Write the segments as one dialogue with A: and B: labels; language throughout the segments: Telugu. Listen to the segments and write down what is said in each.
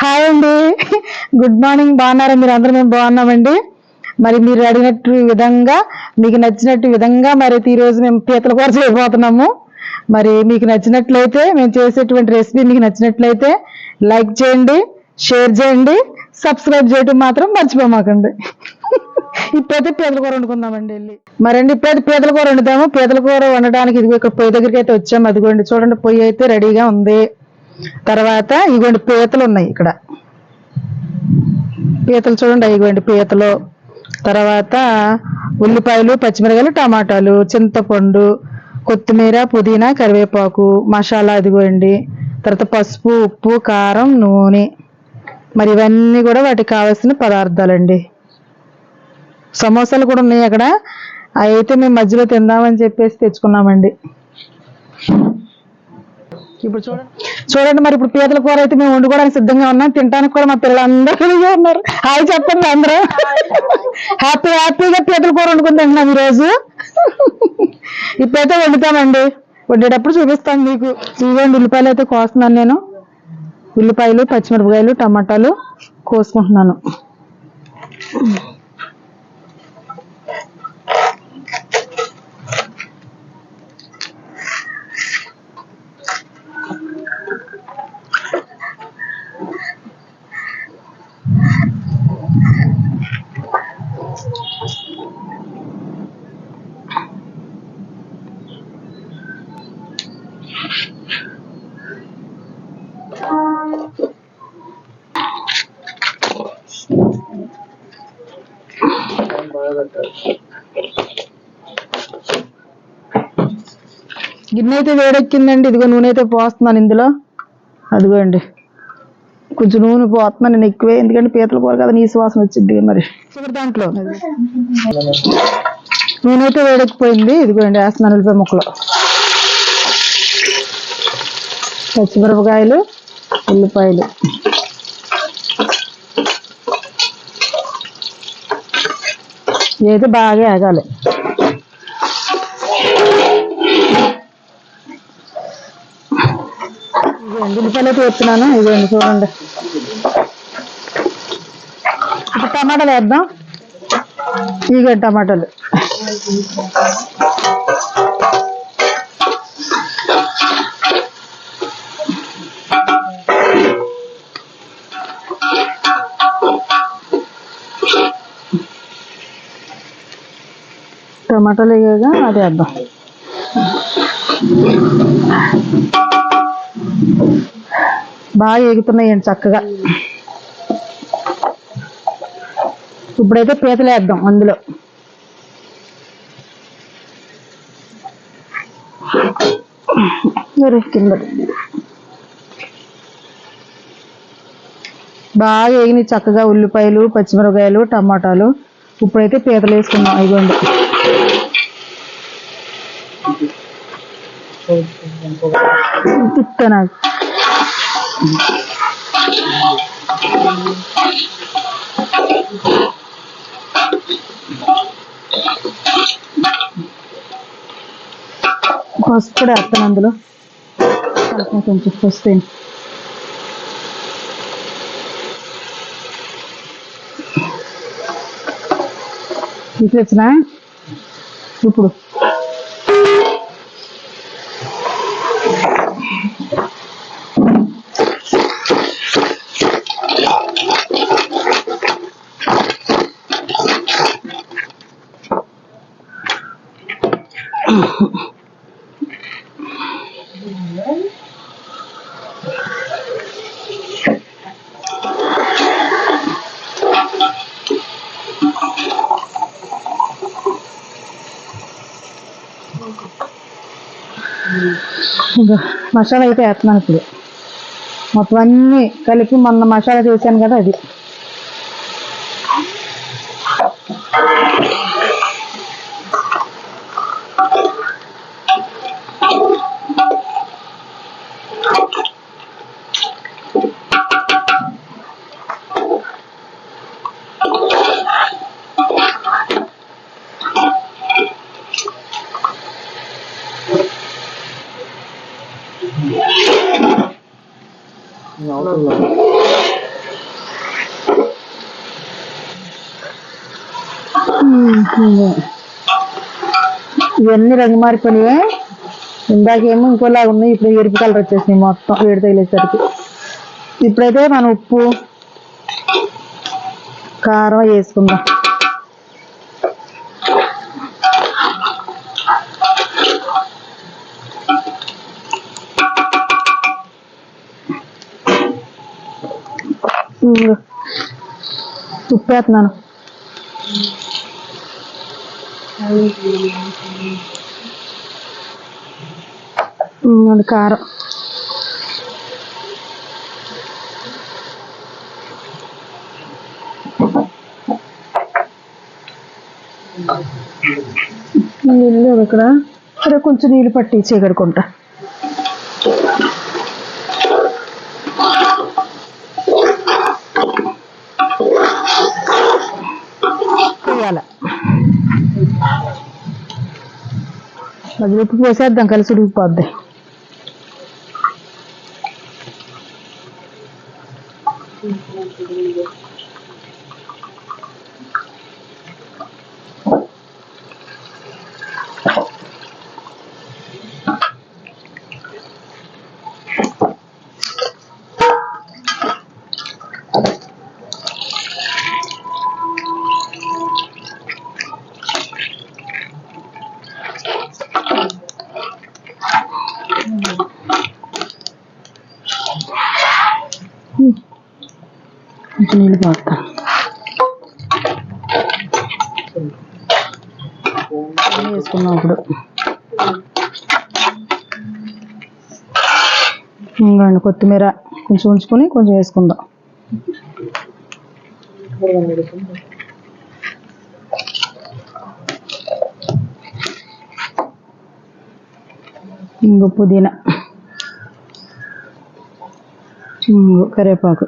A: హాయ్ అండి, గుడ్ మార్నింగ్. బాగున్నారా మీరు అందరూ? మేము బాగున్నామండి. మరి మీరు అడిగినట్టు విధంగా, మీకు నచ్చినట్టు విధంగా మరి ఈరోజు మేము పీతల కూర చేయబోతున్నాము. మరి మీకు నచ్చినట్లయితే, మేము చేసేటువంటి రెసిపీ మీకు నచ్చినట్లయితే లైక్ చేయండి, షేర్ చేయండి, సబ్స్క్రైబ్ చేయడం మాత్రం మర్చిపోమాకండి. ఇప్పుడైతే పీతల కూర వండుకుందామండి వెళ్ళి. మరండి ఇప్పుడైతే పీతల కూర వండుతాము. పీతల కూర వండడానికి ఇదిగో ఇక్కడ పొయ్యి దగ్గరికి అయితే వచ్చాము. అదిగోండి చూడండి, పొయ్యి అయితే రెడీగా ఉంది. తర్వాత ఇగోండి పీతలు ఉన్నాయి ఇక్కడ. పీతలు చూడండి, ఇగోండి పీతలు. తర్వాత ఉల్లిపాయలు, పచ్చిమిరకాయలు, టమాటాలు, చింతపండు, కొత్తిమీర, పుదీనా, కరివేపాకు, మసాలా అదిగోండి. తర్వాత పసుపు, ఉప్పు, కారం, నూనె. మరి ఇవన్నీ కూడా వాటికి కావాల్సిన పదార్థాలండి. సమోసాలు కూడా ఉన్నాయి అక్కడ. అయితే మేము మధ్యలో తిందామని చెప్పేసి తెచ్చుకున్నామండి. ఇప్పుడు చూడండి మరి ఇప్పుడు పీతల కూర అయితే మేము వండుకోవడానికి సిద్ధంగా ఉన్నాం. తినడానికి కూడా మా పిల్లలందరూ ఉన్నారు. హాయ్ చెప్పండి అందరూ. హ్యాపీగా పీతల కూర వండుకుని తింటున్నాం ఈరోజు. ఇప్పుడైతే వండుతామండి. వండేటప్పుడు చూపిస్తాను మీకు. ఇవ్వండి ఉల్లిపాయలు అయితే కోస్తున్నాను నేను. ఉల్లిపాయలు, పచ్చిమిరపకాయలు, టమాటాలు కోసుకుంటున్నాను. గిన్నె అయితే వేడెక్కిందండి. ఇదిగో నూనె అయితే పోస్తున్నాను ఇందులో. అదిగోండి కొంచెం నూనె పోతున్నాను నేను ఎక్కువే, ఎందుకంటే పీతల కూర కదా నీసు వాసన వచ్చింది. మరి దాంట్లో నూనె అయితే వేడెక్కిపోయింది. ఇదిగోండి వేస్తున్నాను ఉల్లిపాయ ముక్కలు, పచ్చిమిరపకాయలు, ఉల్లిపాయలు. ఇదైతే బాగా ఆగాలి. ఇదిగోండి ఉల్లిపాయలు అయితే వేస్తున్నాను. ఇదిగోండి చూడండి. ఇప్పుడు టమాటాలు వేద్దాం. ఇదిగోండి టమాటాలు. టమాటాలు వేయగా అది వేద్దాం. బాగా ఎగుతున్నాయండి చక్కగా. ఇప్పుడైతే పీతలు వేద్దాం అందులో. కింద బాగా వేగినాయి చక్కగా ఉల్లిపాయలు, పచ్చిమిరపకాయలు, టమాటాలు. ఇప్పుడైతే పీతలు వేసుకున్నాం. ఇదిగోండి తిప్పాను. పసుపు కూడా వేస్తాను అందులో. కొంచెం పసుపు తీసేసిన. ఇప్పుడు మసాలా అయితే వేస్తున్నాను. ఇప్పుడు మొత్తం అన్నీ కలిపి మొన్న మసాలా చేశాను కదా అది. ఇవన్నీ రంగు మారిపోయినాయి. ఇందాకేమో ఇంకోలా ఉన్నాయి, ఇప్పుడు ఎరుపు కలర్ వచ్చేసినాయి మొత్తం వేడి తగిలేసరికి. ఇప్పుడైతే మనం ఉప్పు కారం వేసుకుందాం. ఉప్పు వేస్తున్నాను. కారం నీళ్ళు ఇక్కడ కొంచెం నీళ్ళు పట్టి చేయగడుకుంటా. అది ఉప్పు పోసేద్దాం, కలిసి ఉడికిపోద్ది. నీళ్ళు పోతా. వేసుకున్నాం ఇప్పుడు. ఇంకోండి కొత్తిమీర కొంచెం ఉంచుకొని కొంచెం వేసుకుందాం. ఇంకో పుదీనా, కరివేపాకు,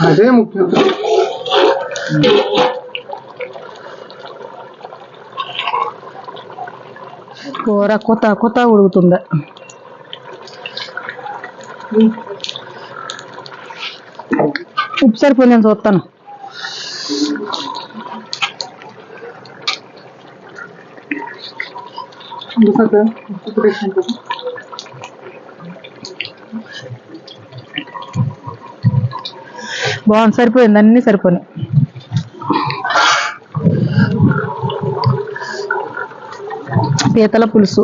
B: అదే ముఖ్యం.
A: కూర కొత్త ఉడుకుతుంది. ఉప్పు సరిపోయి నేను చూస్తాను. బాగుంది, సరిపోయింది, అన్నీ సరిపోయినాయి. పీతల పులుసు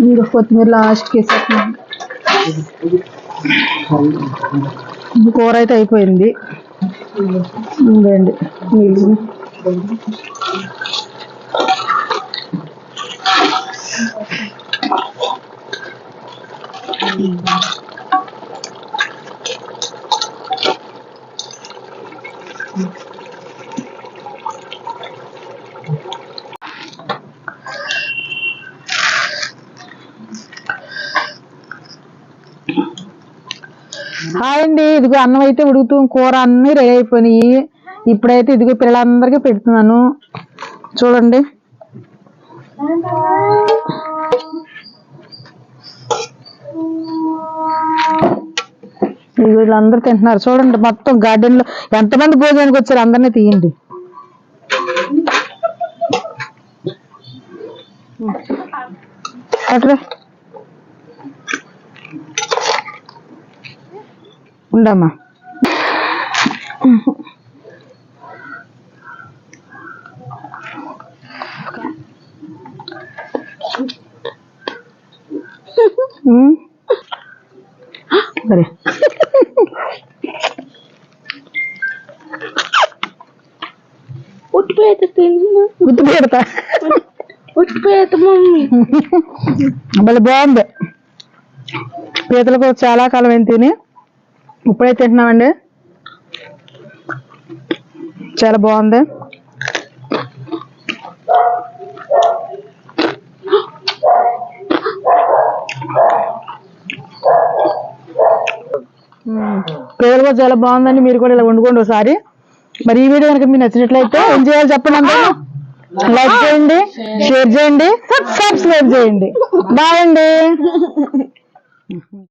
A: ఇంకా కొత్తిమీర లాస్ట్కి వేసేస్తున్నాం. కూర అయితే అయిపోయింది. ఇంకేండి నీళ్ళు హాయ్ అండి. ఇదిగో అన్నం అయితే ఉడుకుతూ కూర అన్నీ రెడీ అయిపోయినాయి. ఇప్పుడైతే ఇదిగో పిల్లలందరికీ పెడుతున్నాను. చూడండి, వీళ్ళందరూ తింటున్నారు. చూడండి, మొత్తం గార్డెన్ లో ఎంతమంది భోజనానికి వచ్చారు అందరినీ తీయండి. అట్రా ఉండమ్మా. సరే గుర్తు పెడతా
B: మమ్మీ
A: భలే బాగుంది. పీతలకు చాలా కాలం ఏం తిని ఇప్పుడే తింటున్నామండి. చాలా బాగుంది. పీతలు కూడా చాలా బాగుందండి. మీరు కూడా ఇలా వండుకోండి ఒకసారి. మరి ఈ వీడియో కనుక మీకు నచ్చినట్లయితే ఏం చేయాలి చెప్పండి అందరూ? లైక్ చేయండి, షేర్ చేయండి, సబ్స్క్రైబ్ చేయండి. బాయ్ అండి.